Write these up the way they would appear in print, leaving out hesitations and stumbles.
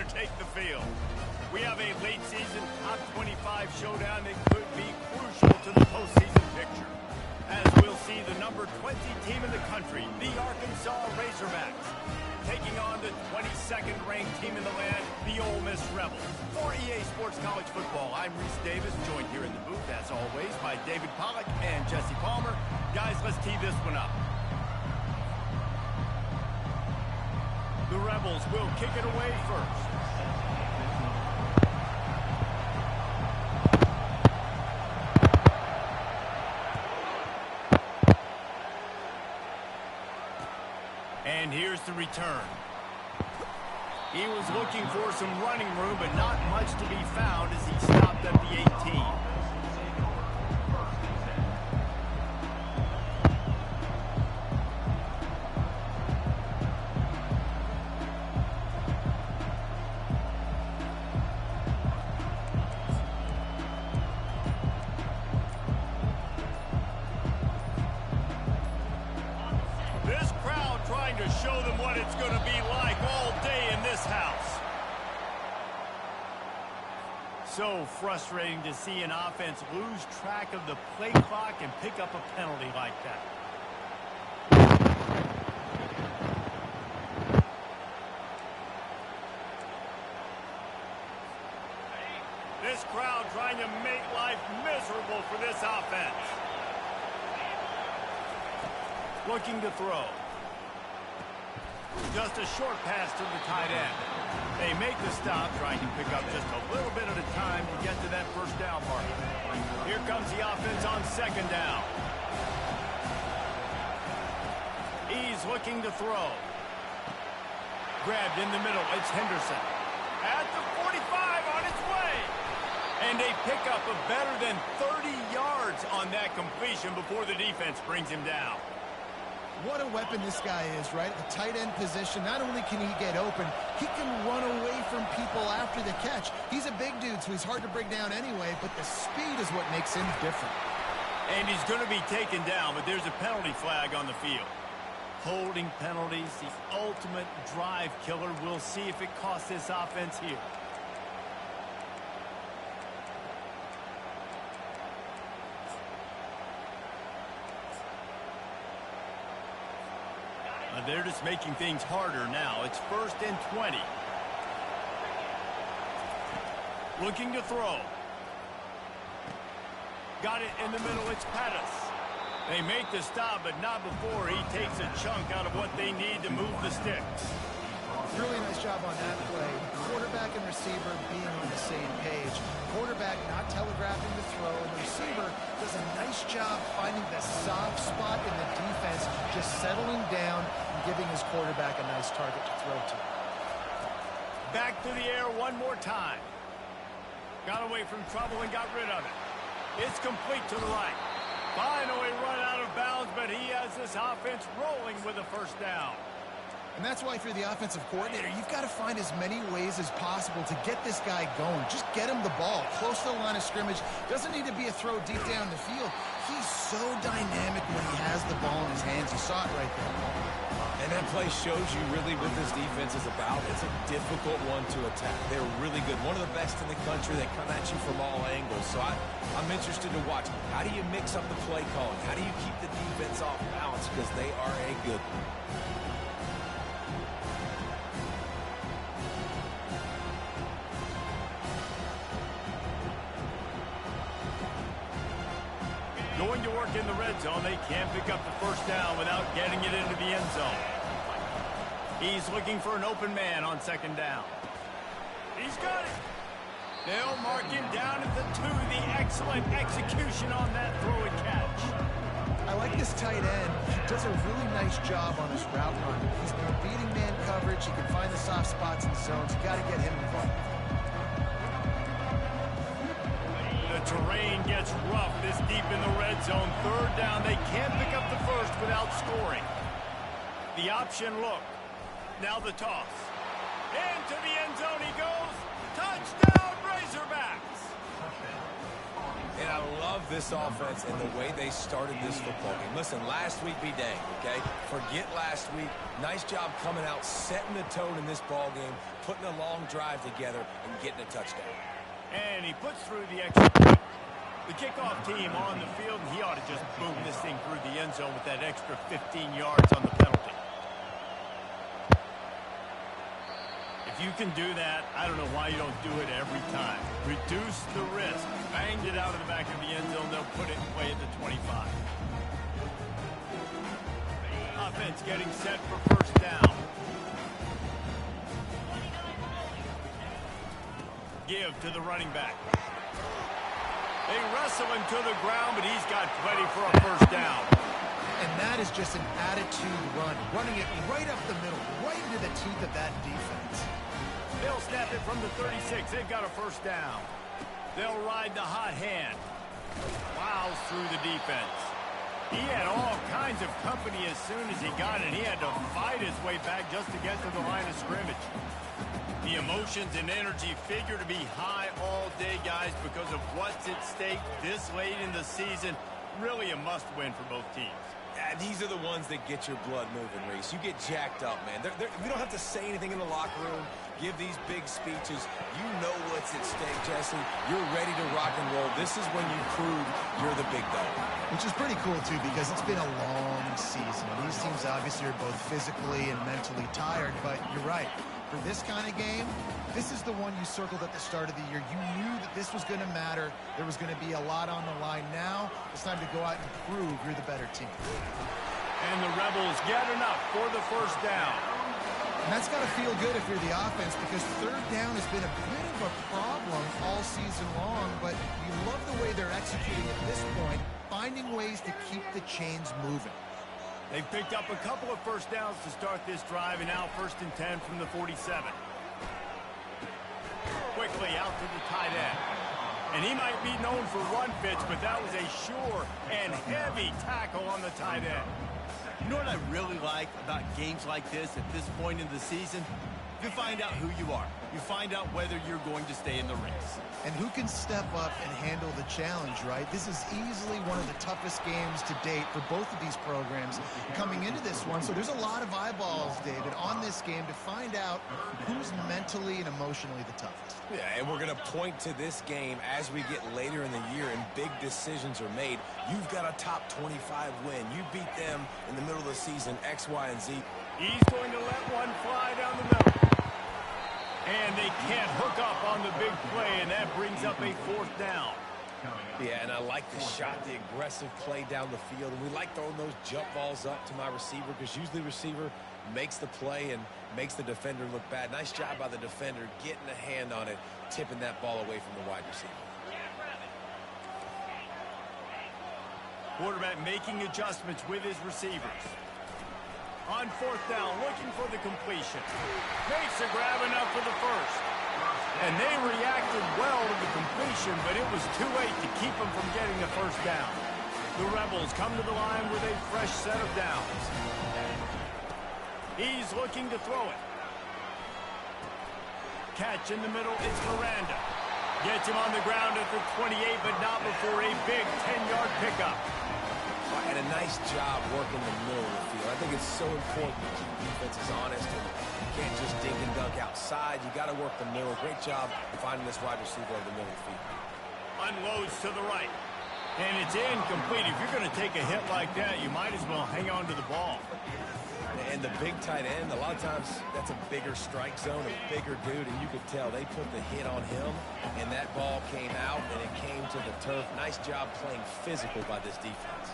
to take the field. We have a late season top 25 showdown that could be crucial to the postseason picture. As we'll see the number 20 team in the country, the Arkansas Razorbacks, taking on the 22nd ranked team in the land, the Ole Miss Rebels. For EA Sports College Football, I'm Reese Davis, joined here in the booth, as always, by David Pollack and Jesse Palmer. Guys, let's tee this one up. The Rebels will kick it away first. And here's the return. He was looking for some running room, but not much to be found as he stopped at the 18. To show them what it's going to be like all day in this house. So frustrating to see an offense lose track of the play clock and pick up a penalty like that. This crowd trying to make life miserable for this offense. Looking to throw. Just a short pass to the tight end. They make the stop, trying to pick up just a little bit at a time to get to that first down mark. Here comes the offense on second down. He's looking to throw. Grabbed in the middle, it's Henderson. At the 45, on its way. And a pickup of better than 30 yards on that completion before the defense brings him down. What a weapon this guy is, right? The tight end position, not only can he get open, he can run away from people after the catch. He's a big dude, so he's hard to bring down anyway, but the speed is what makes him different. And he's going to be taken down, but there's a penalty flag on the field. Holding penalties, the ultimate drive killer. We'll see if it costs this offense here. They're just making things harder now. It's 1st and 20. Looking to throw. Got it in the middle. It's Pettis. They make the stop, but not before he takes a chunk out of what they need to move the sticks. Really nice job on that play. Quarterback and receiver being on the same page. Quarterback not telegraphing the throw, and the receiver does a nice job finding the soft spot in the defense, just settling down and giving his quarterback a nice target to throw to. Back to the air one more time. Got away from trouble and got rid of it. It's complete to the right. Finally run out of bounds, but he has this offense rolling with a first down. And that's why if you're the offensive coordinator, you've got to find as many ways as possible to get this guy going. Just get him the ball close to the line of scrimmage. Doesn't need to be a throw deep down the field. He's so dynamic when he has the ball in his hands. You saw it right there. And that play shows you really what this defense is about. It's a difficult one to attack. They're really good. One of the best in the country. They come at you from all angles. So I'm interested to watch. How do you mix up the play calling? How do you keep the defense off balance? Because they are a good one. Going to work in the red zone. They can't pick up the first down without getting it into the end zone. He's looking for an open man on second down. He's got it. They'll mark him down at the 2. The excellent execution on that throw and catch. I like this tight end. He does a really nice job on his route run. He's been beating man coverage. He can find the soft spots in the zones. You got to get him involved. The terrain gets rough this deep in the red zone. Third down. They can't pick up the first without scoring. The option look. Now the toss. Into the end zone he goes. Touchdown, Razorbacks. And I love this offense and the way they started this football game. Listen, last week be dang, okay? Forget last week. Nice job coming out, setting the tone in this ball game, putting a long drive together, and getting a touchdown. And he puts through the extra point. The kickoff team on the field, and he ought to just boom this thing through the end zone with that extra 15 yards on the penalty. If you can do that, I don't know why you don't do it every time. Reduce the risk. Banged it out of the back of the end zone. They'll put it in play at the 25. Offense getting set for first down. Give to the running back. They wrestle him to the ground, but he's got plenty for a first down. And that is just an attitude run. Running it right up the middle, right into the teeth of that defense. They'll snap it from the 36. They've got a first down. They'll ride the hot hand. Plows through the defense. He had all kinds of company as soon as he got it. He had to fight his way back just to get to the line of scrimmage. The emotions and energy figure to be high all day, guys, because of what's at stake this late in the season. Really a must-win for both teams. These are the ones that get your blood moving, Reese. You get jacked up, man. You don't have to say anything in the locker room, give these big speeches. You know what's at stake, Jesse. You're ready to rock and roll. This is when you prove you're the big dog. Which is pretty cool, too, because it's been a long season. These teams obviously are both physically and mentally tired, but you're right. For this kind of game, this is the one you circled at the start of the year. You knew that this was going to matter. There was going to be a lot on the line. Now it's time to go out and prove you're the better team. And the Rebels get enough for the first down. And that's got to feel good if you're the offense, because third down has been a bit of a problem all season long, but you love the way they're executing at this point, finding ways to keep the chains moving. They've picked up a couple of first downs to start this drive, and now 1st and 10 from the 47. Quickly out to the tight end. And he might be known for run fits, but that was a sure and heavy tackle on the tight end. You know what I really like about games like this at this point in the season? You find out who you are. You find out whether you're going to stay in the race. And who can step up and handle the challenge, right? This is easily one of the toughest games to date for both of these programs coming into this one. So there's a lot of eyeballs, David, on this game to find out who's mentally and emotionally the toughest. Yeah, and we're going to point to this game as we get later in the year and big decisions are made. You've got a top 25 win. You beat them in the middle of the season, X, Y, and Z. He's going to let one fly down the middle. And they can't hook up on the big play, and that brings up a 4th down. Yeah, and I like the shot, the aggressive play down the field. And we like throwing those jump balls up to my receiver, because usually the receiver makes the play and makes the defender look bad. Nice job by the defender getting a hand on it, tipping that ball away from the wide receiver. Quarterback making adjustments with his receivers. On 4th down, looking for the completion. Makes a grab enough for the first. And they reacted well to the completion, but it was too late to keep them from getting the first down. The Rebels come to the line with a fresh set of downs. He's looking to throw it. Catch in the middle, it's Miranda. Gets him on the ground at the 28, but not before a big 10-yard pickup. And a nice job working the middle of the field. I think it's so important to keep defenses honest, and you can't just dink and dunk outside. You got to work the middle. Great job finding this wide receiver over the middle of the field. Unloads to the right. And it's incomplete. If you're going to take a hit like that, you might as well hang on to the ball. And the big tight end, a lot of times that's a bigger strike zone, a bigger dude, and you could tell they put the hit on him, and that ball came out, and it came to the turf. Nice job playing physical by this defense.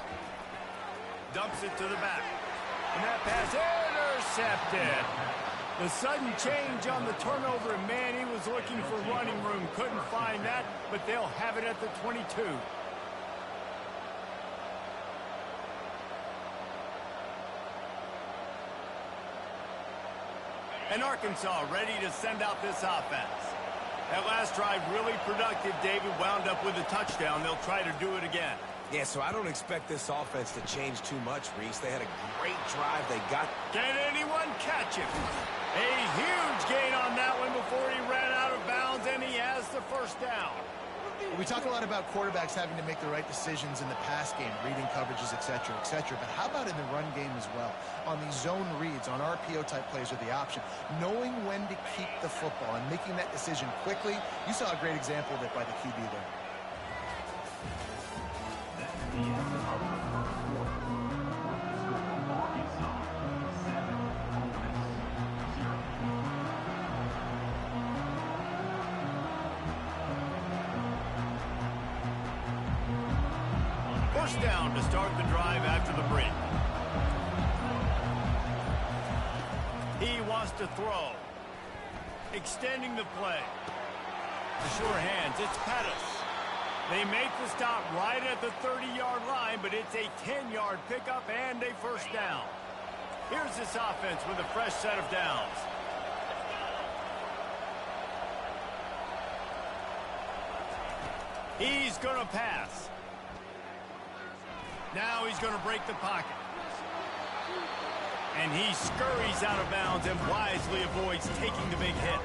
Dumps it to the back. And that pass intercepted. The sudden change on the turnover, and man, he was looking for running room. Couldn't find that, but they'll have it at the 22. And Arkansas ready to send out this offense. That last drive really productive. David wound up with a touchdown. They'll try to do it again. Yeah, so I don't expect this offense to change too much, Reese. They had a great drive. They got... Can anyone catch him? A huge gain on that one before he ran out of bounds, and he has the first down. We talk a lot about quarterbacks having to make the right decisions in the pass game, reading coverages, et cetera, but how about in the run game as well? On these zone reads, on RPO-type plays with the option, knowing when to keep the football and making that decision quickly. You saw a great example of it by the QB there. First down to start the drive after the break. He wants to throw. Extending the play. The sure hands, it's Pettis. They make the stop right at the 30-yard line, but it's a 10-yard pickup and a first down. Here's this offense with a fresh set of downs. He's going to pass. Now he's going to break the pocket. And he scurries out of bounds and wisely avoids taking the big hit.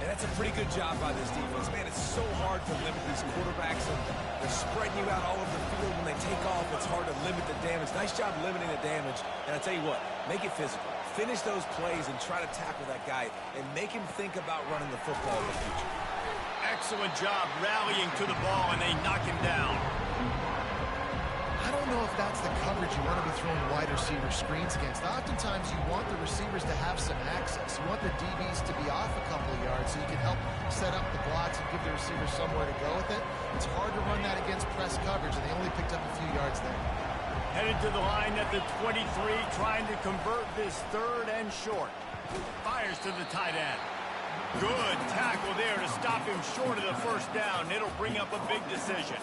And that's a pretty good job by this defense. Man, it's so hard to limit these quarterbacks, and they're spreading you out all over the field. When they take off, it's hard to limit the damage. Nice job limiting the damage. And I tell you what, make it physical. Finish those plays and try to tackle that guy and make him think about running the football in the future. Excellent job rallying to the ball, and they knock him down. I don't know if that's the coverage you want to be throwing wide receiver screens against. Oftentimes, you want the receivers to have some access. You want the DBs to be off a couple of yards so you can help set up the blocks and give the receivers somewhere to go with it. It's hard to run that against press coverage, and they only picked up a few yards there. Headed to the line at the 23, trying to convert this third and short. Fires to the tight end. Good tackle there to stop him short of the first down. It'll bring up a big decision.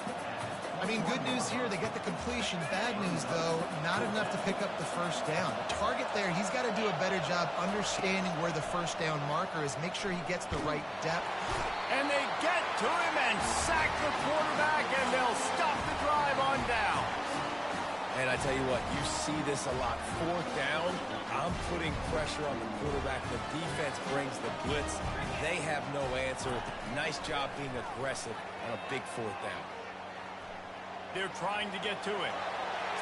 I mean, good news here, they get the completion. Bad news, though, not enough to pick up the first down. The target there, he's got to do a better job understanding where the first down marker is, make sure he gets the right depth. And they get to him and sack the quarterback, and they'll stop the drive on down. And I tell you what, you see this a lot. Fourth down, I'm putting pressure on the quarterback. The defense brings the blitz. They have no answer. Nice job being aggressive on a big fourth down. They're trying to get to it.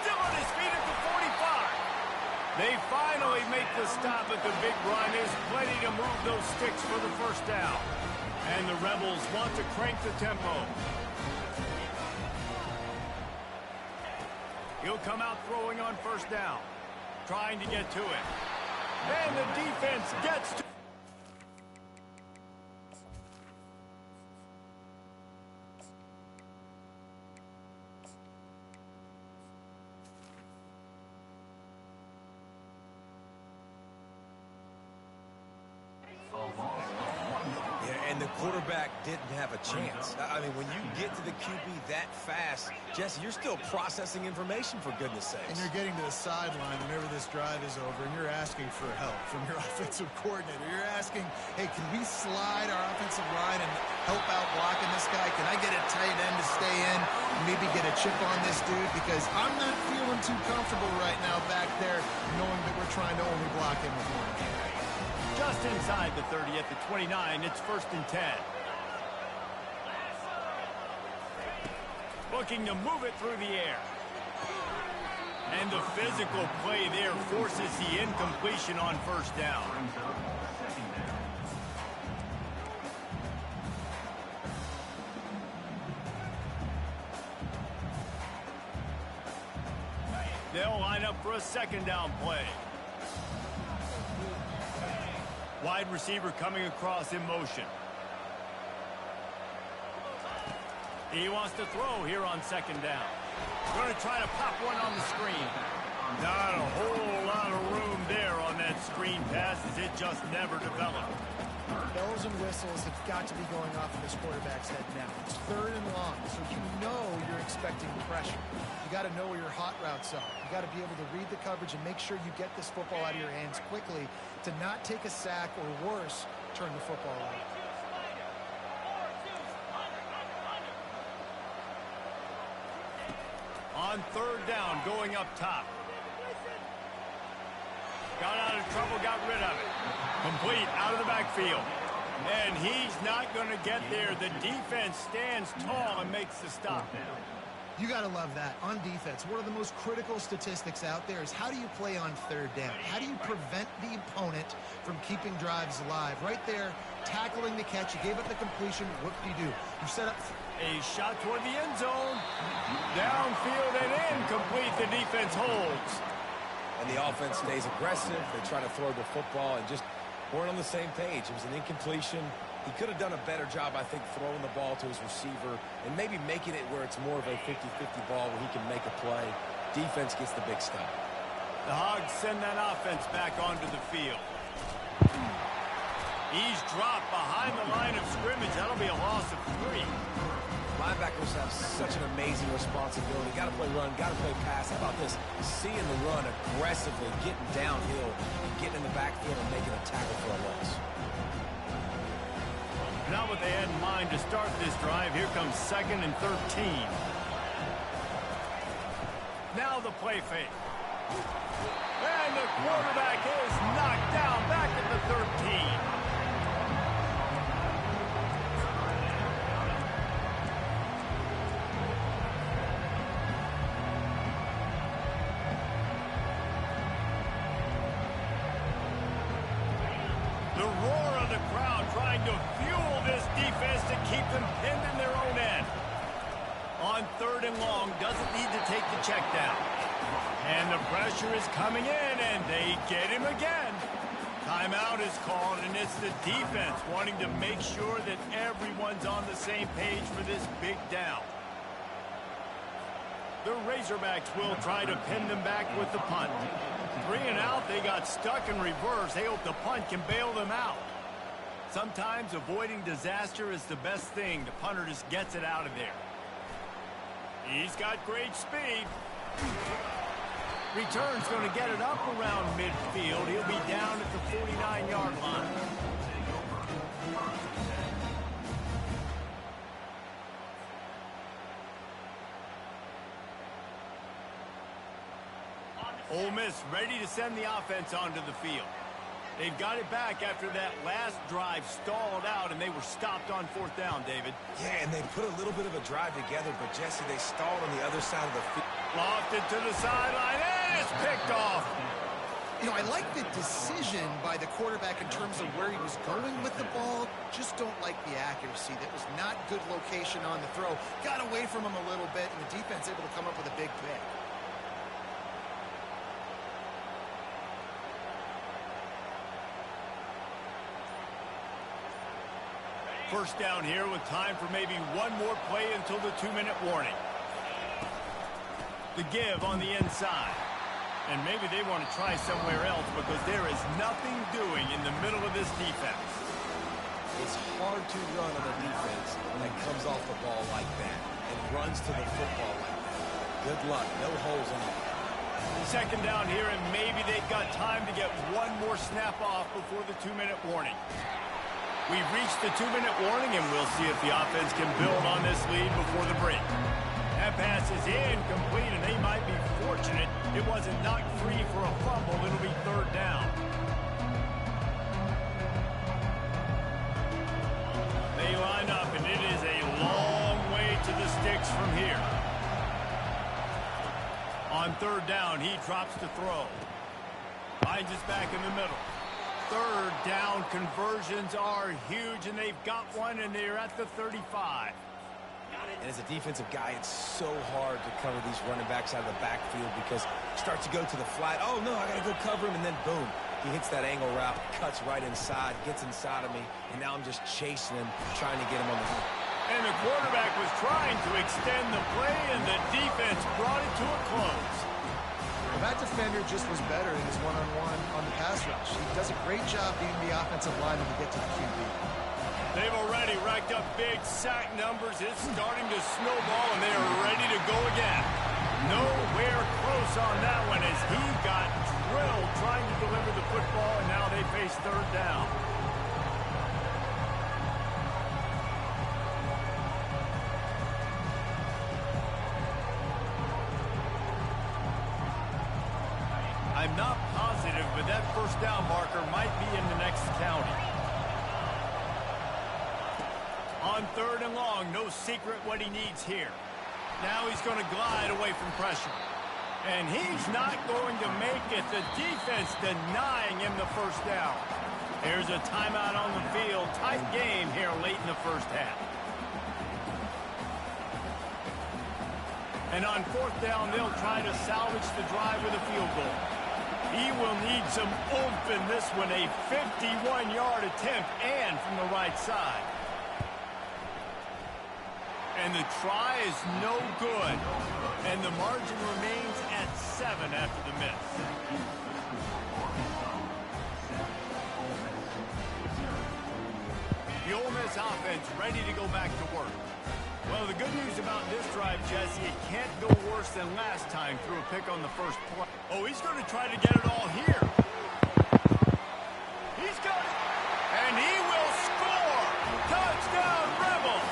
Still on his feet at the 45. They finally make the stop at the big run. There's plenty to move those sticks for the first down. And the Rebels want to crank the tempo. He'll come out throwing on first down. Trying to get to it. And the defense gets to and the quarterback didn't have a chance. I mean, when you get to the QB that fast, Jesse, you're still processing information, for goodness sakes. And you're getting to the sideline whenever this drive is over, and you're asking for help from your offensive coordinator. You're asking, hey, can we slide our offensive line and help out blocking this guy? Can I get a tight end to stay in, maybe get a chip on this dude? Because I'm not feeling too comfortable right now back there knowing that we're trying to only block him with one. just inside the 30 at the 29. It's first and 10. Looking to move it through the air. And the physical play there forces the incompletion on first down. They'll line up for a second down play. Wide receiver coming across in motion. He wants to throw here on second down. Going to try to pop one on the screen. Not a whole lot of room there on that screen pass as it just never developed. Bells and whistles have got to be going off in this quarterback's head now. It's third and long, so you know you're expecting pressure. You got to know where your hot routes are. You got to be able to read the coverage and make sure you get this football out of your hands quickly to not take a sack or worse, turn the football out. On third down, going up top. Got out of trouble, got rid of it. Complete out of the backfield. And he's not going to get there. The defense stands tall and makes the stop. You got to love that. On defense, one of the most critical statistics out there is how do you play on third down? How do you prevent the opponent from keeping drives alive? Right there, tackling the catch. You gave up the completion. What do? You set up a shot toward the end zone. Downfield and incomplete. The defense holds. And the offense stays aggressive. They try to throw the football and just weren't on the same page. It was an incompletion. He could have done a better job, I think, throwing the ball to his receiver and maybe making it where it's more of a 50-50 ball where he can make a play. Defense gets the big stop. The Hogs send that offense back onto the field. He's dropped behind the line of scrimmage. That'll be a loss of 3. Linebackers have such an amazing responsibility. Got to play run, got to play pass. How about this? Seeing the run aggressively, getting downhill, and getting in the backfield and making a tackle for a loss. Not what they had in mind to start this drive. Here comes 2nd and 13. Now the play fake. And the quarterback is knocked down back at the 13. The roar of the crowd trying to fuel this defense to keep them pinned in their own end. On 3rd and long, doesn't need to take the check down. And the pressure is coming in, and they get him again. Timeout is called, and it's the defense wanting to make sure that everyone's on the same page for this big down. The Razorbacks will try to pin them back with the punt. 3 and out, they got stuck in reverse. They hope the punt can bail them out. Sometimes avoiding disaster is the best thing. The punter just gets it out of there. He's got great speed. Return's going to get it up around midfield. He'll be down at the 49-yard line. Ole Miss ready to send the offense onto the field. They've got it back after that last drive stalled out, and they were stopped on 4th down, David. Yeah, and they put a little bit of a drive together, but, Jesse, they stalled on the other side of the field. Lofted to the sideline, and it's picked off. You know, I like the decision by the quarterback in terms of where he was going with the ball. Just don't like the accuracy. That was not good location on the throw. Got away from him a little bit, and the defense able to come up with a big pick. First down here with time for maybe one more play until the 2-minute warning. The give on the inside. And maybe they want to try somewhere else because there is nothing doing in the middle of this defense. It's hard to run on a defense that comes off the ball like that and runs to the football like that. Good luck. No holes in it. 2nd down here, and maybe they've got time to get one more snap off before the 2-minute warning. We've reached the 2-minute warning, and we'll see if the offense can build on this lead before the break. That pass is incomplete, and they might be fortunate it wasn't knocked free for a fumble. It'll be 3rd down. They line up, and it is a long way to the sticks from here. On 3rd down, he drops to throw. Finds us back in the middle. 3rd down conversions are huge, and they've got one, and they're at the 35. And as a defensive guy, it's so hard to cover these running backs out of the backfield because he starts to go to the flat. Oh, no, I got to go cover him, and then boom. He hits that angle route, cuts right inside, gets inside of me, and now I'm just chasing him, trying to get him on the hook. And the quarterback was trying to extend the play, and the defense brought it to a close. Well, that defender just was better in his one-on-one on the pass rush. He does a great job being the offensive lineman to get to the QB. They've already racked up big sack numbers. It's starting to snowball, and they are ready to go again. Nowhere close on that one as he got drilled trying to deliver the football, and now they face 3rd down. I'm not positive, but that 1st down marker might be in the next county. On 3rd and long, no secret what he needs here. Now he's going to glide away from pressure. And he's not going to make it. The defense denying him the first down. Here's a timeout on the field. Tight game here late in the first half. And on 4th down, they'll try to salvage the drive with a field goal. He will need some oomph in this one. A 51-yard attempt and from the right side. And the try is no good. And the margin remains at 7 after the miss. The Ole Miss offense ready to go back to work. Well, the good news about this drive, Jesse, it can't go worse than last time through a pick on the first play. Oh, he's going to try to get it all here. He's got it. And he will score. Touchdown, Rebels.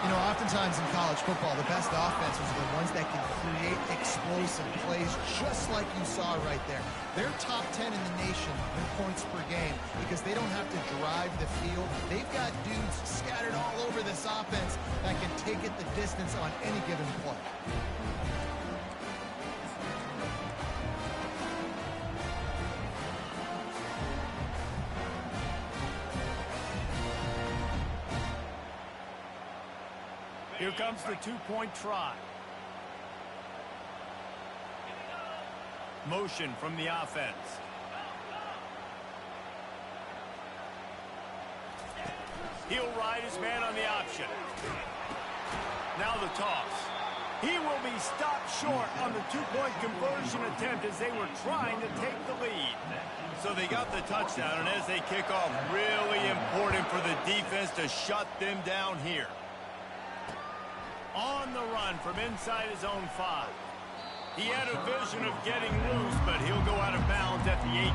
You know, oftentimes in college football, the best offenses are the ones that can create explosive plays, just like you saw right there. They're top 10 in the nation in points per game because they don't have to drive the field. They've got dudes scattered all over this offense that can take it the distance on any given play. Here comes the two-point try. Motion from the offense. He'll ride his man on the option. Now the toss. He will be stopped short on the two-point conversion attempt as they were trying to take the lead. So they got the touchdown, and as they kick off, really important for the defense to shut them down here. On the run from inside his own 5. He had a vision of getting loose, but he'll go out of bounds at the 18.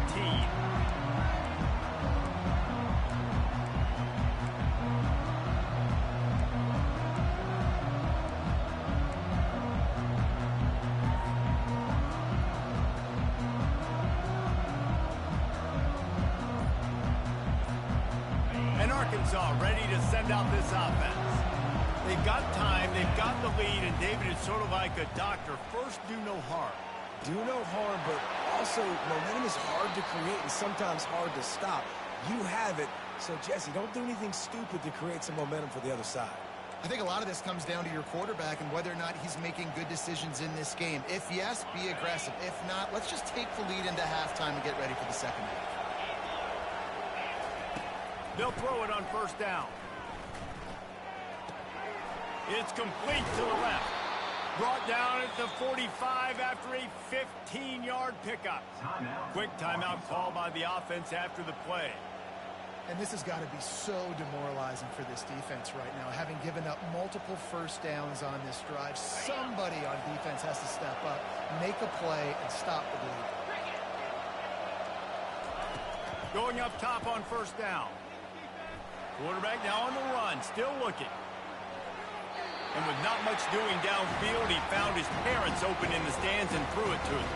And Arkansas ready to send out this offense. They've got time, they've got the lead, and David is sort of like a doctor. First, do no harm. Do no harm, but also momentum is hard to create and sometimes hard to stop. You have it, so Jesse, don't do anything stupid to create some momentum for the other side. I think a lot of this comes down to your quarterback and whether or not he's making good decisions in this game. If yes, be aggressive. If not, let's just take the lead into halftime and get ready for the second half. They'll throw it on first down. It's complete to the left. Brought down at the 45 after a 15-yard pickup. Quick timeout call by the offense after the play. And this has got to be so demoralizing for this defense right now. Having given up multiple first downs on this drive, somebody on defense has to step up, make a play, and stop the bleed. Going up top on first down. Quarterback now on the run, still looking. And with not much doing downfield, he found his parents open in the stands and threw it to them.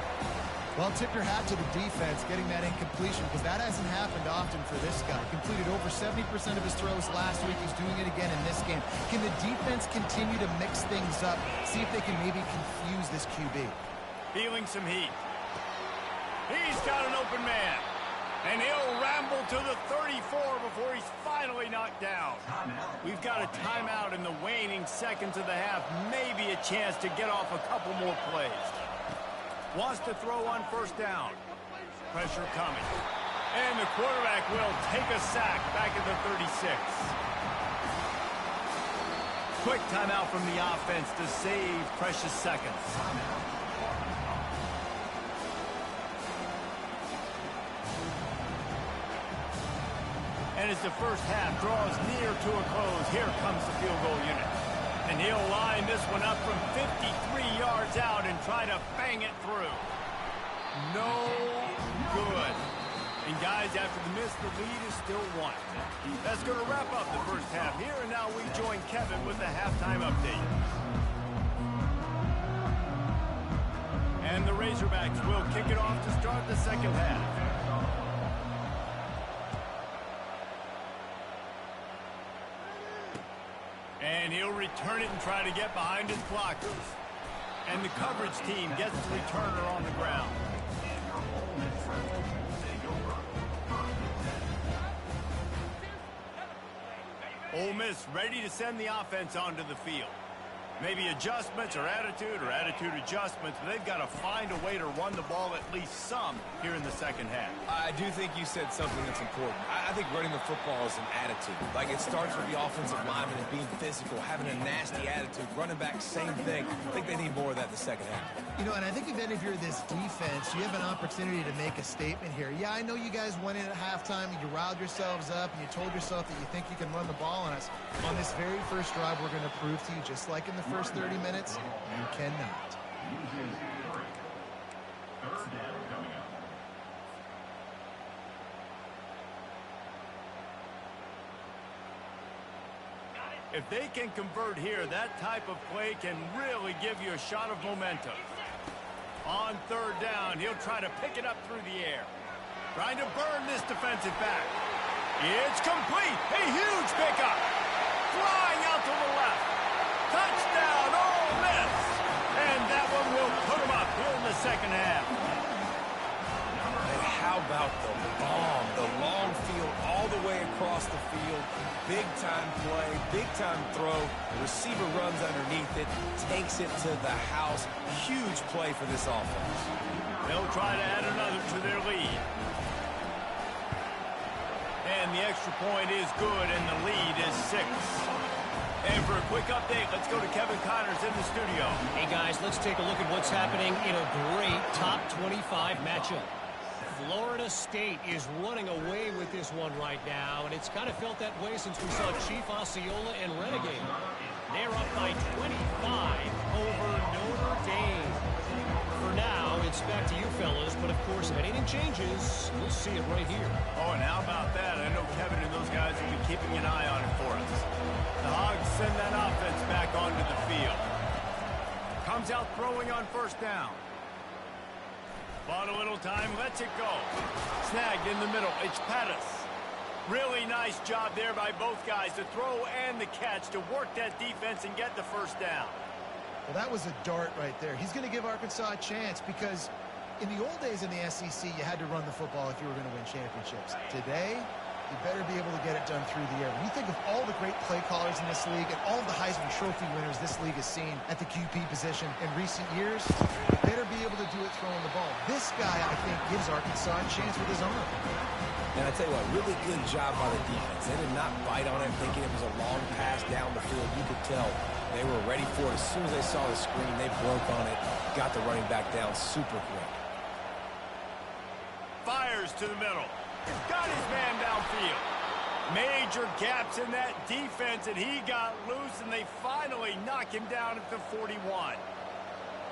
Well, tip your hat to the defense getting that incompletion because that hasn't happened often for this guy. Completed over 70% of his throws last week. He's doing it again in this game. Can the defense continue to mix things up? See if they can maybe confuse this QB. Feeling some heat. He's got an open man. And he'll ramble to the 34 before he's finally knocked down. We've got a timeout in the waning seconds of the half. Maybe a chance to get off a couple more plays. Wants to throw on first down. Pressure coming. And the quarterback will take a sack back at the 36. Quick timeout from the offense to save precious seconds. And as the first half draws near to a close, here comes the field goal unit. And he'll line this one up from 53 yards out and try to bang it through. No good. And guys, after the miss, the lead is still 1. That's going to wrap up the first half here. And now we join Kevin with the halftime update. And the Razorbacks will kick it off to start the second half. And he'll return it and try to get behind his blockers. And the coverage team gets the returner on the ground. Ole Miss ready to send the offense onto the field. Maybe adjustments or attitude adjustments, but they've got to find a way to run the ball at least some here in the second half. I do think you said something that's important. I think running the football is an attitude. Like, it starts with the offensive lineman and being physical, having a nasty attitude. Running back, same thing. I think they need more of that in the second half. You know, and I think even if you're this defense, you have an opportunity to make a statement here. Yeah, I know you guys went in at halftime and you riled yourselves up and you told yourself that you think you can run the ball on us. On this very first drive, we're going to prove to you, just like in the first 30 minutes, you cannot. If they can convert here, that type of play can really give you a shot of momentum. On third down, he'll try to pick it up through the air. Trying to burn this defensive back. It's complete. A huge pickup. Flying out to the left. Touchdown, Ole Miss. And that one will put them up here in the second half. And how about the bomb? The long field all the way across the field. Big-time play, big-time throw. The receiver runs underneath it, takes it to the house. Huge play for this offense. They'll try to add another to their lead. And the extra point is good, and the lead is 6. And for a quick update, let's go to Kevin Connors in the studio. Hey, guys, let's take a look at what's happening in a great top 25 matchup. Florida State is running away with this one right now, and it's kind of felt that way since we saw Chief Osceola and Renegade. They're up by 25 over Notre Dame. For now, it's back to you fellas, but of course, if anything changes, we'll see it right here. Oh, and how about that? I know Kevin and those guys will be keeping an eye on it for us. The Hogs send that offense back onto the field. Comes out throwing on first down. Bought a little time, lets it go. Snagged in the middle, it's Pettis. Really nice job there by both guys, the throw and the catch to work that defense and get the first down. Well, that was a dart right there. He's going to give Arkansas a chance because in the old days in the SEC, you had to run the football if you were going to win championships. Today, you better be able to get it done through the air. When you think of all the great play callers in this league and all of the Heisman Trophy winners this league has seen at the QB position in recent years, you better be able to do it throwing the ball. This guy, I think, gives Arkansas a chance with his arm. And I tell you what, really good job by the defense. They did not bite on it thinking it was a long pass down the field. You could tell they were ready for it. As soon as they saw the screen, they broke on it, got the running back down super quick. Fires to the middle. Got his man downfield. Major gaps in that defense, and he got loose, and they finally knock him down at the 41.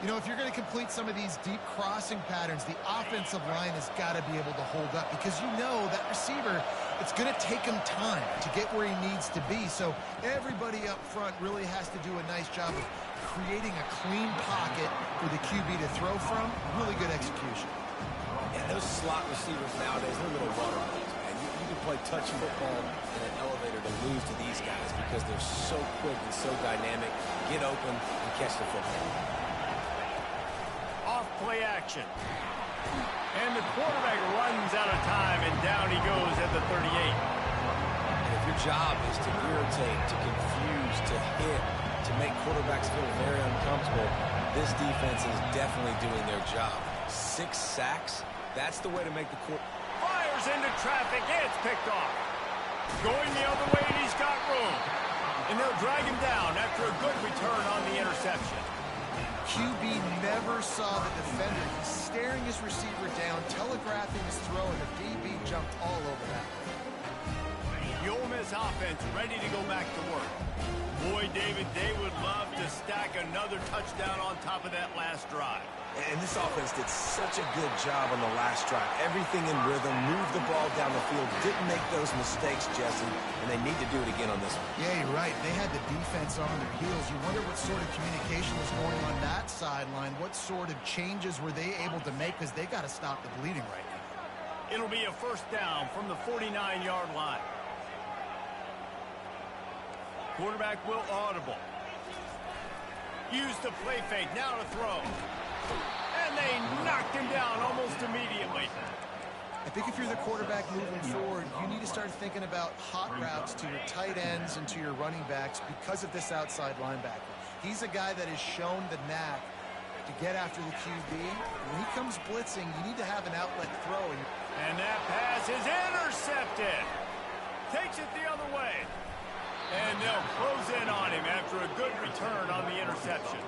You know, if you're going to complete some of these deep crossing patterns, the offensive line has got to be able to hold up because you know that receiver, it's going to take him time to get where he needs to be. So everybody up front really has to do a nice job of creating a clean pocket for the QB to throw from. Really good execution. Yeah, those slot receivers nowadays, they're little water balls, man. You can play touch football in an elevator to lose to these guys because they're so quick and so dynamic. Get open and catch the football. Off play action. And the quarterback runs out of time, and down he goes at the 38. And if your job is to irritate, to confuse, to hit, to make quarterbacks feel very uncomfortable, this defense is definitely doing their job. 6 sacks, that's the way to make the quarterback. Fires into traffic, it's picked off. Going the other way, and he's got room. And they'll drag him down after a good return on the interception. QB never saw the defender. He's staring his receiver down, telegraphing his throw, and the DB jumped all over that. The Ole Miss offense ready to go back to work. Boy, David, they would love to stack another touchdown on top of that last drive. And this offense did such a good job on the last drive. Everything in rhythm, moved the ball down the field, didn't make those mistakes, Jesse, and they need to do it again on this one. Yeah, you're right. They had the defense on their heels. You wonder what sort of communication was going on that sideline. What sort of changes were they able to make because they got to stop the bleeding right now. It'll be a first down from the 49-yard line. Quarterback will audible. Use the play fake, now to throw. And they knocked him down almost immediately. I think if you're the quarterback moving forward, you need to start thinking about hot routes to your tight ends and to your running backs because of this outside linebacker. He's a guy that has shown the knack to get after the QB. When he comes blitzing, you need to have an outlet throw. And that pass is intercepted. Takes it the other way. And they'll close in on him after a good return on the interceptions.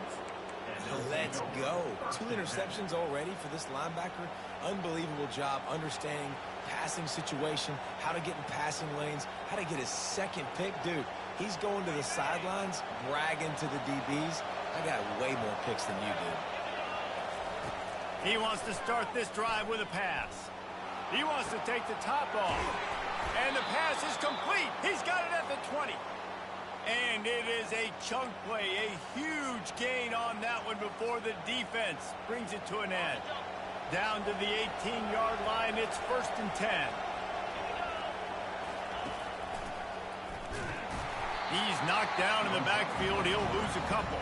Let's go. 2 interceptions already for this linebacker. Unbelievable job understanding passing situation, how to get in passing lanes, how to get his second pick. Dude, he's going to the sidelines, bragging to the DBs. I got way more picks than you do. He wants to start this drive with a pass. He wants to take the top off. And the pass is complete. He's got it at the 20. And it is a chunk play, a huge gain on that one before the defense brings it to an end. Down to the 18-yard line, it's 1st and 10. He's knocked down in the backfield. He'll lose a couple.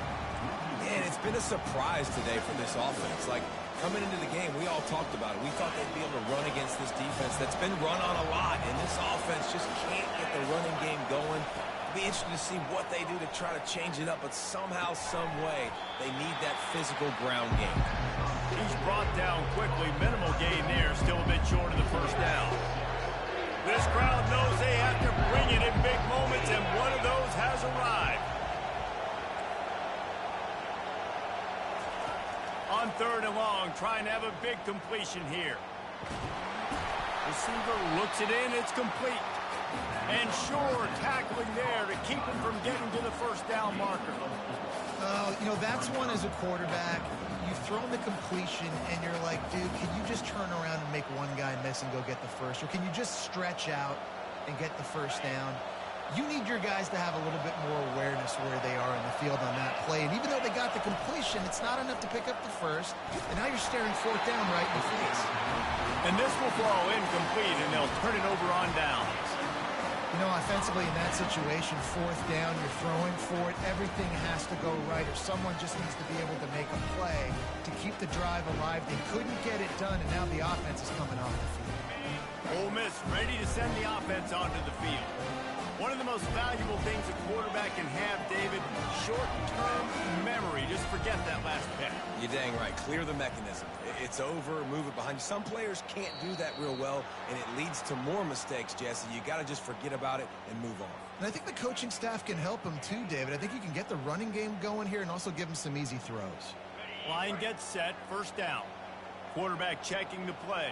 And it's been a surprise today for this offense. Like, coming into the game, we all talked about it. We thought they'd be able to run against this defense that's been run on a lot, and this offense just can't get the running game going. It'll be interesting to see what they do to try to change it up, but somehow, some way, they need that physical ground game. He's brought down quickly. Minimal gain there, still a bit short of the first down. This crowd knows they have to bring it in big moments, and one of those has arrived. On 3rd and long, trying to have a big completion here. Receiver looks it in, it's complete. And sure, tackling there to keep him from getting to the first down marker. You know, that's one as a quarterback. You've thrown the completion, and you're like, dude, can you just turn around and make one guy miss and go get the first? Or can you just stretch out and get the first down? You need your guys to have a little bit more awareness where they are in the field on that play. And even though they got the completion, it's not enough to pick up the first. And now you're staring 4th down right in the face. And this will fall incomplete, and they'll turn it over on downs. You know, offensively in that situation, 4th down, you're throwing for it. Everything has to go right, or someone just needs to be able to make a play to keep the drive alive. They couldn't get it done, and now the offense is coming off the field. Ole Miss ready to send the offense onto the field. One of the most valuable things a quarterback can have, David, short-term memory. Just forget that last pick. You're dang right. Clear the mechanism. It's over. Move it behind you. Some players can't do that real well, and it leads to more mistakes, Jesse. You got to just forget about it and move on. And I think the coaching staff can help him too, David. I think you can get the running game going here and also give him some easy throws. Line gets set. 1st down. Quarterback checking the play.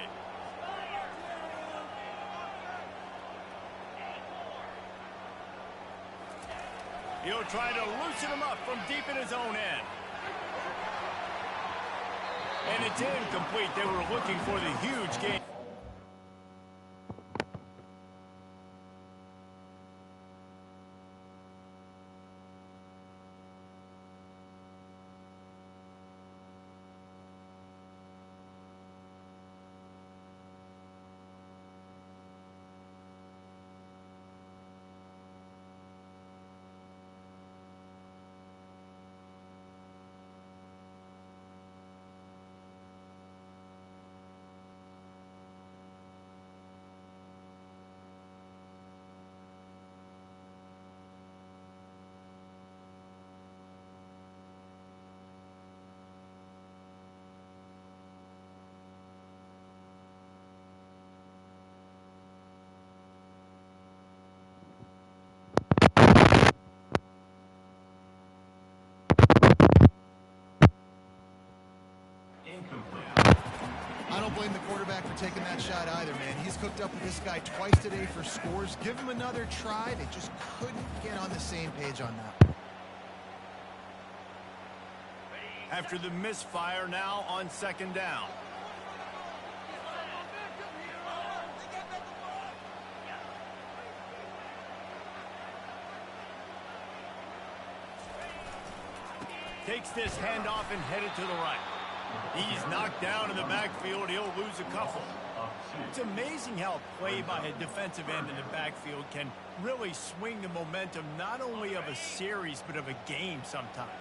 He'll try to loosen him up from deep in his own end. And it's incomplete. They were looking for the huge gain. I don't blame the quarterback for taking that shot either, man. He's cooked up with this guy twice today for scores. Give him another try. They just couldn't get on the same page on that. After the misfire, now on 2nd down. Takes this handoff and headed to the right. He's knocked down in the backfield. He'll lose a couple. It's amazing how a play by a defensive end in the backfield can really swing the momentum not only of a series but of a game sometimes.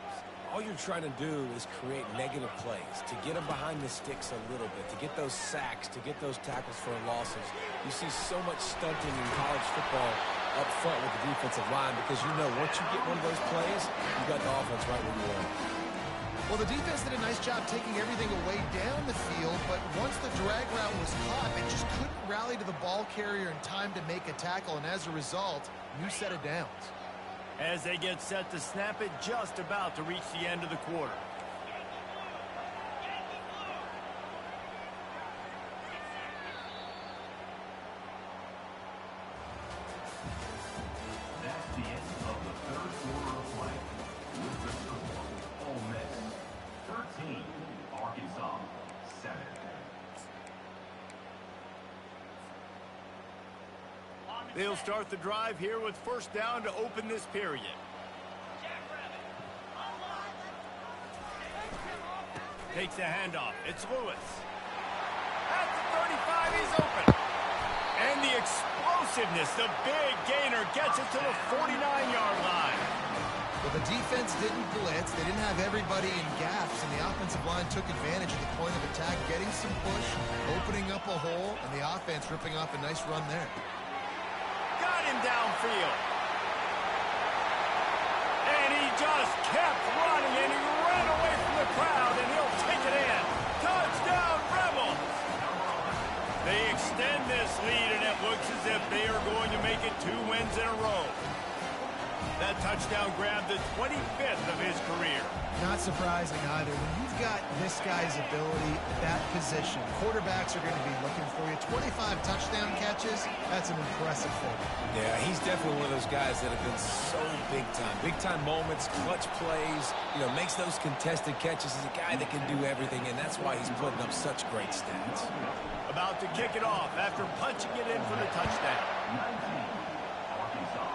All you're trying to do is create negative plays, to get them behind the sticks a little bit, to get those sacks, to get those tackles for losses. You see so much stunting in college football up front with the defensive line because you know once you get one of those plays, you got the offense right where you want. Well, the defense did a nice job taking everything away down the field, but once the drag route was caught, they just couldn't rally to the ball carrier in time to make a tackle, and as a result, new set of downs. As they get set to snap it, just about to reach the end of the quarter. That's the end of the third quarter of play. With the score, Ole Miss 13, Arkansas 7. They'll start the drive here with first down to open this period. Takes the handoff. It's Lewis. At the 35, he's open. And the explosiveness, the big gainer gets it to the 49-yard line. Well, the defense didn't blitz. They didn't have everybody in gaps, and the offensive line took advantage of the point of attack, getting some push, opening up a hole, and the offense ripping off a nice run there. Got him downfield. And he just kept running, and he ran away from the crowd, and he'll take it in. Touchdown, Rebels! They extend this lead, and it looks as if they are going to make it 2 wins in a row. That touchdown grabbed the 25th of his career. Not surprising either. When you've got this guy's ability at that position, quarterbacks are going to be looking for you. 25 touchdown catches, that's an impressive thing. Yeah, he's definitely one of those guys that have been so big time. Big time moments, clutch plays, makes those contested catches. He's a guy that can do everything, and that's why he's putting up such great stats. About to kick it off after punching it in for the touchdown. 19, Arkansas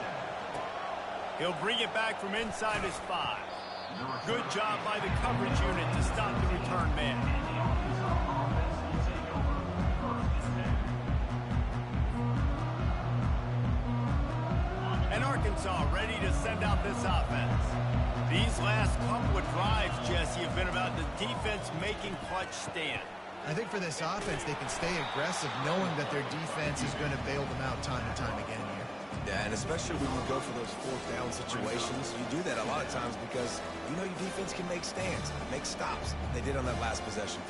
7. He'll bring it back from inside his 5. Good job by the coverage unit to stop the return man. And Arkansas ready to send out this offense. These last couple of drives, Jesse, have been about the defense making clutch stand. I think for this offense, they can stay aggressive knowing that their defense is going to bail them out time and time again here. Yeah, and especially when you go for those 4th down situations, you do that a lot of times because you know your defense can make stands, make stops. They did on that last possession.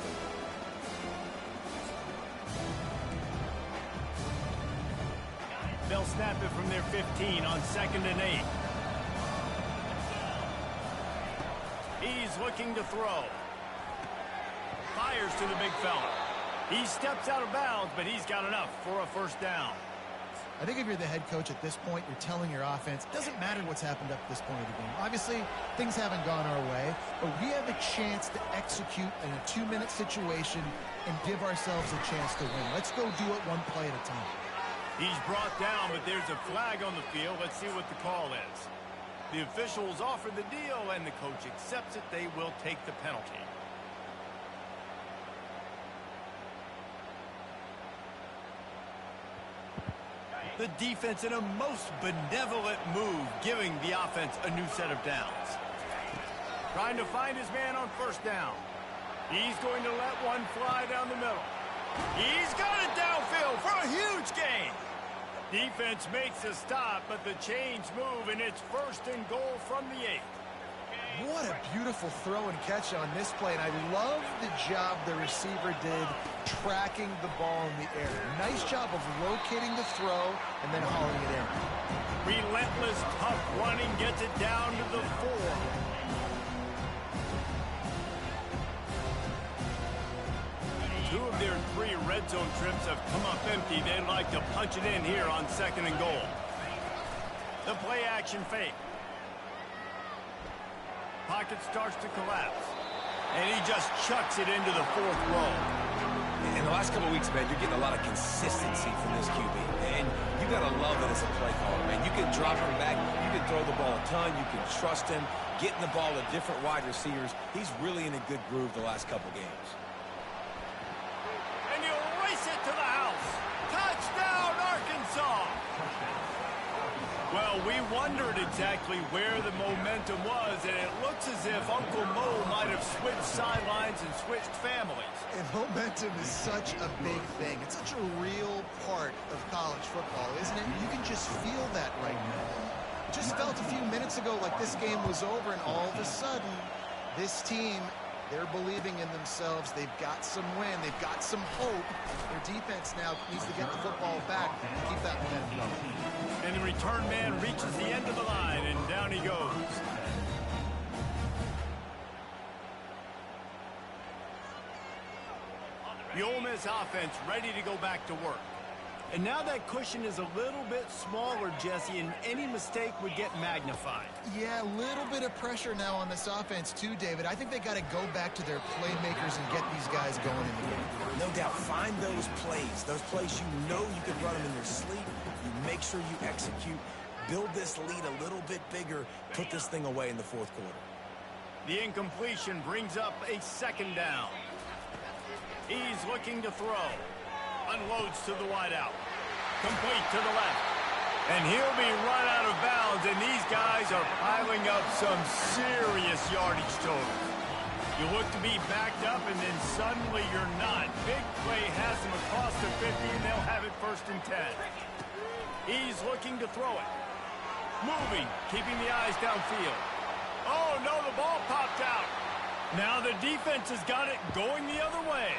They'll snap it from their 15 on 2nd and 8. He's looking to throw. Fires to the big fella. He steps out of bounds, but he's got enough for a first down. I think if you're the head coach at this point, you're telling your offense, it doesn't matter what's happened up to this point of the game. Obviously, things haven't gone our way, but we have a chance to execute in a 2-minute situation and give ourselves a chance to win. Let's go do it one play at a time. He's brought down, but there's a flag on the field. Let's see what the call is. The officials offer the deal, and the coach accepts it. They will take the penalty. The defense in a most benevolent move, giving the offense a new set of downs. Trying to find his man on first down. He's going to let one fly down the middle. He's got it downfield for a huge gain. Defense makes a stop, but the chains move, and it's 1st and goal from the 8. What a beautiful throw and catch on this play, and I love the job the receiver did tracking the ball in the air. Nice job of locating the throw and then hauling it in. Relentless, tough running gets it down to the 4. Two of their 3 red zone trips have come up empty. They'd like to punch it in here on 2nd and goal. The play action fake. Pocket starts to collapse. And he just chucks it into the 4th row. In the last couple of weeks, man, you're getting a lot of consistency from this QB. And you got to love it as a play caller, man. You can drop him back. You can throw the ball a ton. You can trust him. Getting the ball to different wide receivers. He's really in a good groove the last couple games. And he'll race it we wondered exactly where the momentum was, and it looks as if Uncle Mo might have switched sidelines and switched families. And momentum is such a big thing. It's such a real part of college football, isn't it? You can just feel that right now. It just felt a few minutes ago like this game was over, and all of a sudden, this team, they're believing in themselves. They've got some wind. They've got some hope. Their defense now needs to get the football back and keep that momentum going. And the return man reaches the end of the line, and down he goes. The Ole Miss offense ready to go back to work. And now that cushion is a little bit smaller, Jesse, and any mistake would get magnified. Yeah, a little bit of pressure now on this offense too, David. I think they got to go back to their playmakers and get these guys going in the game. No doubt, find those plays you know you can run them in your sleep. You make sure you execute, build this lead a little bit bigger, put this thing away in the fourth quarter. The incompletion brings up a second down. He's looking to throw. Unloads to the wideout. Complete to the left. And he'll be run out of bounds, and these guys are piling up some serious yardage total. You look to be backed up, and then suddenly you're not. Big play has them across the 50, and they'll have it 1st and 10. He's looking to throw it. Moving, keeping the eyes downfield. Oh, no, the ball popped out. Now the defense has got it going the other way.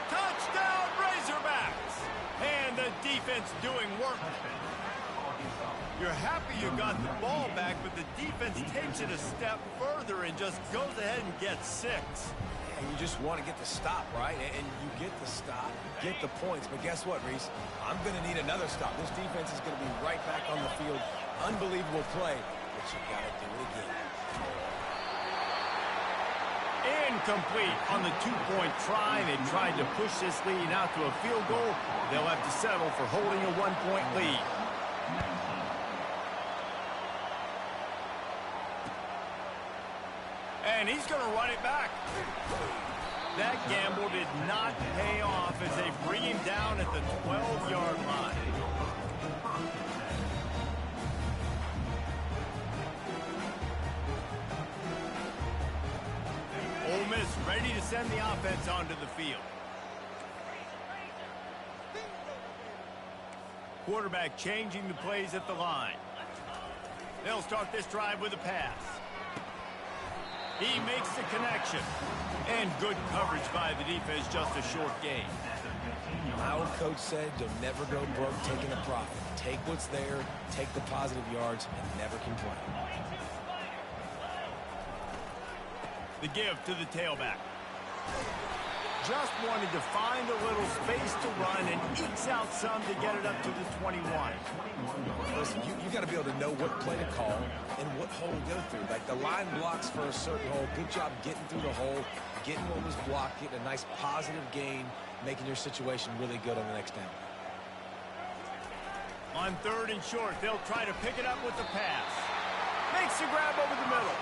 Touchdown, Razorbacks! And the defense doing work. You're happy you got the ball back, but the defense takes it a step further and just goes ahead and gets 6. And you just want to get the stop, right? And you get the stop, you get the points. But guess what, Reese? I'm going to need another stop. This defense is going to be right back on the field. Unbelievable play, but you got to do it again. Incomplete on the 2-point try. They tried to push this lead out to a field goal. They'll have to settle for holding a 1-point lead. And he's going to run it back. That gamble did not pay off as they bring him down at the 12-yard line. Ole Miss ready to send the offense onto the field. Quarterback changing the plays at the line. They'll start this drive with a pass. He makes the connection. And good coverage by the defense, just a short gain. My old coach said you'll never go broke taking a profit. Take what's there, take the positive yards, and never complain. The give to the tailback. Just wanted to find a little space to run and ekes out some to get it up to the 21. Listen, you got to be able to know what play to call and what hole to go through. Like the line blocks for a certain hole. Good job getting through the hole, getting what was blocked, getting a nice positive gain, making your situation really good on the next down. On 3rd and short, they'll try to pick it up with the pass. Makes the grab over the middle.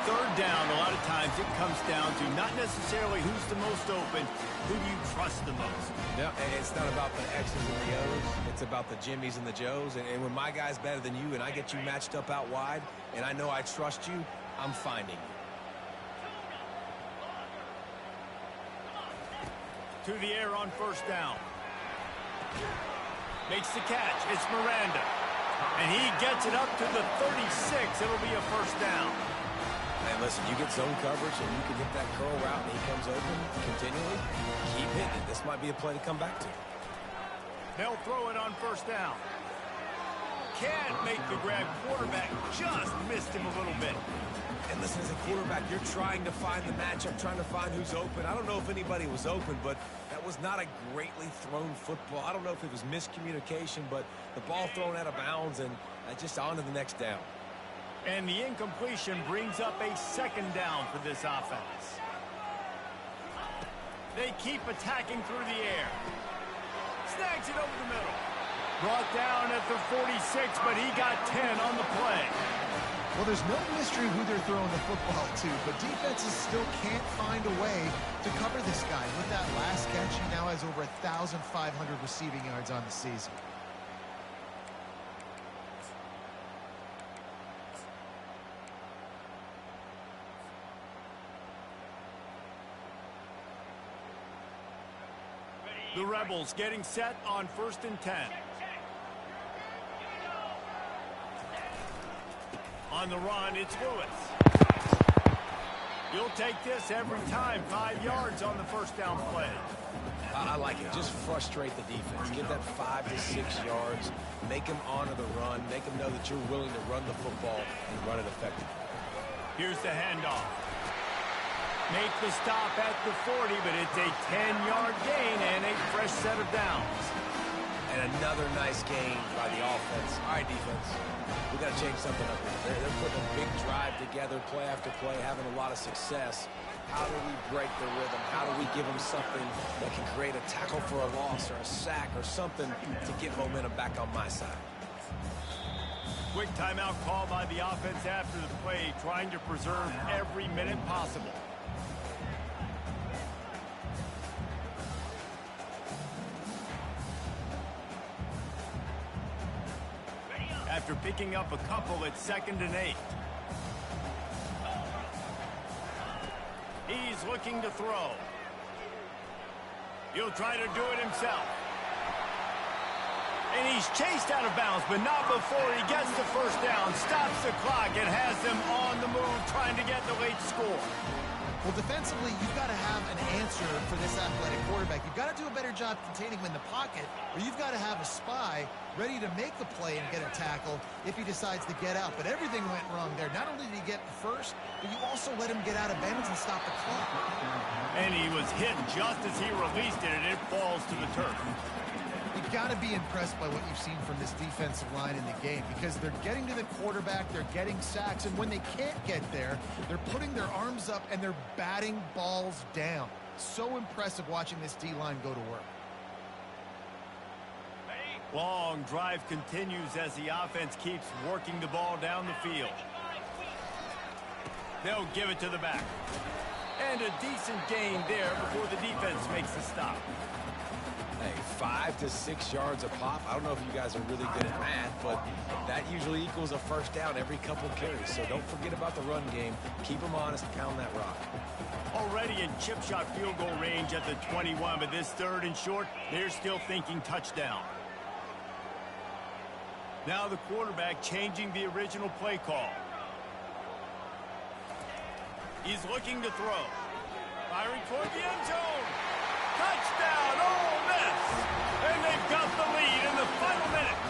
3rd down, a lot of times it comes down to not necessarily who's the most open, who do you trust the most. No, it's not about the X's and the O's. It's about the Jimmys and the Joes. And when my guy's better than you and I get you matched up out wide and I know I trust you, I'm finding you. To the air on 1st down. Makes the catch. It's Miranda. And he gets it up to the 36. It'll be a 1st down. And listen, you get zone coverage and you can hit that curl route and he comes open continually. Keep hitting it. This might be a play to come back to. They'll throw it on 1st down. Can't make the grab. Quarterback just missed him a little bit. And listen, as a quarterback, you're trying to find the matchup, trying to find who's open. I don't know if anybody was open, but that was not a greatly thrown football. I don't know if it was miscommunication, but the ball thrown out of bounds and just on to the next down. And the incompletion brings up a 2nd down for this offense. They keep attacking through the air. Snags it over the middle. Brought down at the 46, but he got 10 on the play. Well, there's no mystery who they're throwing the football to, but defenses still can't find a way to cover this guy. With that last catch, he now has over 1,500 receiving yards on the season. The Rebels getting set on 1st and 10. On the run, it's Lewis. You'll take this every time. 5 yards on the first down play. I like it. Just frustrate the defense. Get that 5 to 6 yards. Make them honor the run. Make them know that you're willing to run the football and run it effectively. Here's the handoff. Make the stop at the 40, but it's a 10-yard gain and a fresh set of downs. And another nice gain by the offense. All right, defense. We got to change something up here. They're putting a big drive together, play after play, having a lot of success. How do we break the rhythm? How do we give them something that can create a tackle for a loss or a sack or something to get momentum back on my side? Quick timeout call by the offense after the play, trying to preserve every minute possible. After picking up a couple, it's 2nd and 8. He's looking to throw. He'll try to do it himself. And he's chased out of bounds, but not before he gets the first down, stops the clock, and has them on the move trying to get the late score. Well, defensively, you've got to have an answer for this athletic quarterback. You've got to do a better job containing him in the pocket, or you've got to have a spy ready to make the play and get a tackle if he decides to get out. But everything went wrong there. Not only did he get the first, but you also let him get out of bounds and stop the clock. And he was hit just as he released it, and it falls to the turf. You've got to be impressed by what you've seen from this defensive line in the game, because they're getting to the quarterback, they're getting sacks, and when they can't get there, they're putting their arms up and they're batting balls down. So impressive watching this D-line go to work. Long drive continues as the offense keeps working the ball down the field. They'll give it to the back. And a decent gain there before the defense makes the stop. Hey, 5 to 6 yards a pop. I don't know if you guys are really good at math, but that usually equals a first down every couple carries. So don't forget about the run game. Keep them honest, pound that rock. Already in chip shot field goal range at the 21, but this 3rd and short, they're still thinking touchdown. Now the quarterback changing the original play call. He's looking to throw. Firing toward the end zone. Touchdown, Ole Miss! And they've got the lead in the final minute.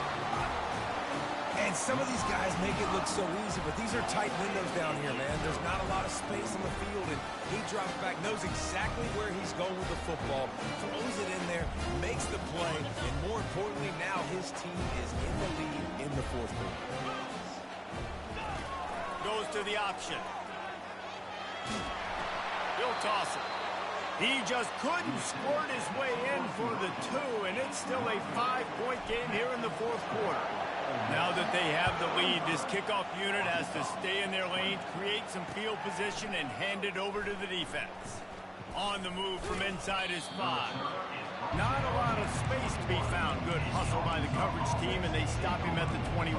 And some of these guys make it look so easy, but these are tight windows down here, man. There's not a lot of space on the field, and he drops back, knows exactly where he's going with the football, throws it in there, makes the play, and more importantly, now his team is in the lead in the 4th quarter. Goes to the option. He'll toss it. He just couldn't squirt his way in for the 2, and it's still a 5-point game here in the 4th quarter. Now that they have the lead, this kickoff unit has to stay in their lane, create some field position, and hand it over to the defense. On the move from inside his 5. Not a lot of space to be found. Good hustle by the coverage team, and they stop him at the 21.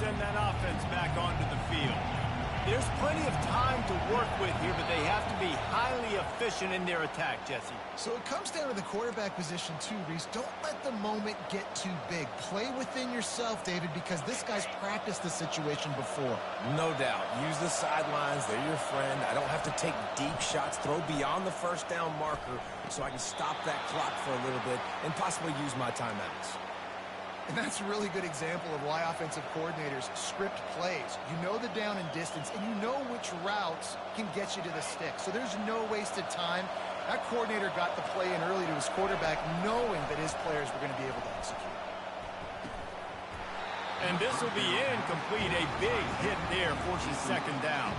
Send that offense back onto the field. There's plenty of time to work with here, but they have to be highly efficient in their attack, Jesse. So it comes down to the quarterback position too, Reese. Don't let the moment get too big. Play within yourself, David, because this guy's practiced the situation before. No doubt. Use the sidelines. They're your friend. I don't have to take deep shots. Throw beyond the first down marker so I can stop that clock for a little bit and possibly use my timeouts. And that's a really good example of why offensive coordinators script plays. You know the down and distance, and you know which routes can get you to the stick. So there's no wasted time. That coordinator got the play in early to his quarterback, knowing that his players were going to be able to execute. And this will be incomplete. A big hit there forces 2nd down.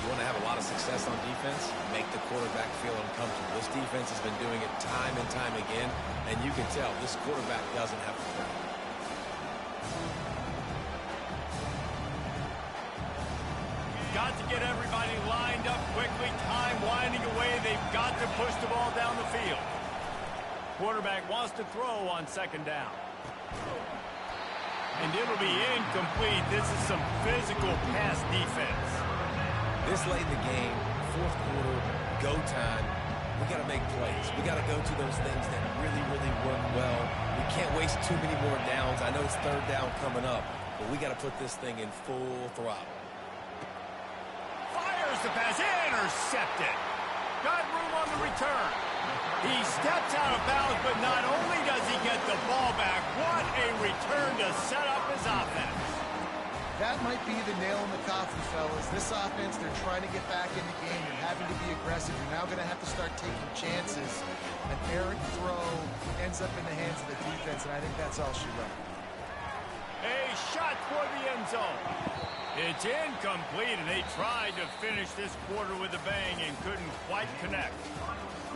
You want to have a lot of success on defense, make the quarterback feel uncomfortable. This defense has been doing it time and time again, and you can tell this quarterback doesn't have to play. Got to get everybody lined up quickly. Time winding away. They've got to push the ball down the field. Quarterback wants to throw on second down. And it'll be incomplete. This is some physical pass defense. This late in the game, fourth quarter, go time, we got to make plays. We got to go to those things that really, really work well. We can't waste too many more downs. I know it's third down coming up, but we got to put this thing in full throttle. Fires the pass, intercepted. Got room on the return. He steps out of bounds, but not only does he get the ball back, what a return to set up his offense. That might be the nail in the coffin, fellas. This offense, they're trying to get back in the game. They're having to be aggressive. You're now going to have to start taking chances. An errant throw ends up in the hands of the defense, and I think that's all she wrote. A shot for the end zone. It's incomplete, and they tried to finish this quarter with a bang and couldn't quite connect.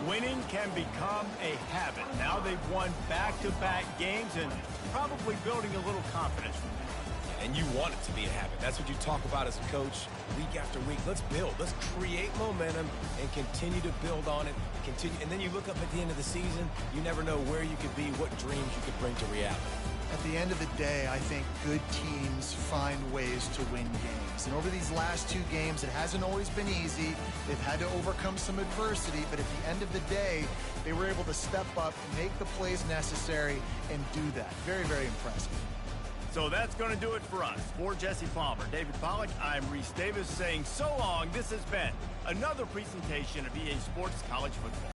Winning can become a habit. Now they've won back-to-back games and probably building a little confidence from that. And you want it to be a habit. That's what you talk about as a coach week after week. Let's build. Let's create momentum and continue to build on it. And then you look up at the end of the season, you never know where you could be, what dreams you could bring to reality. At the end of the day, I think good teams find ways to win games. And over these last two games, it hasn't always been easy. They've had to overcome some adversity, but at the end of the day, they were able to step up, make the plays necessary, and do that. Very, very impressive. So that's going to do it for us. For Jesse Palmer, David Pollack, I'm Reese Davis saying so long. This has been another presentation of EA Sports College Football.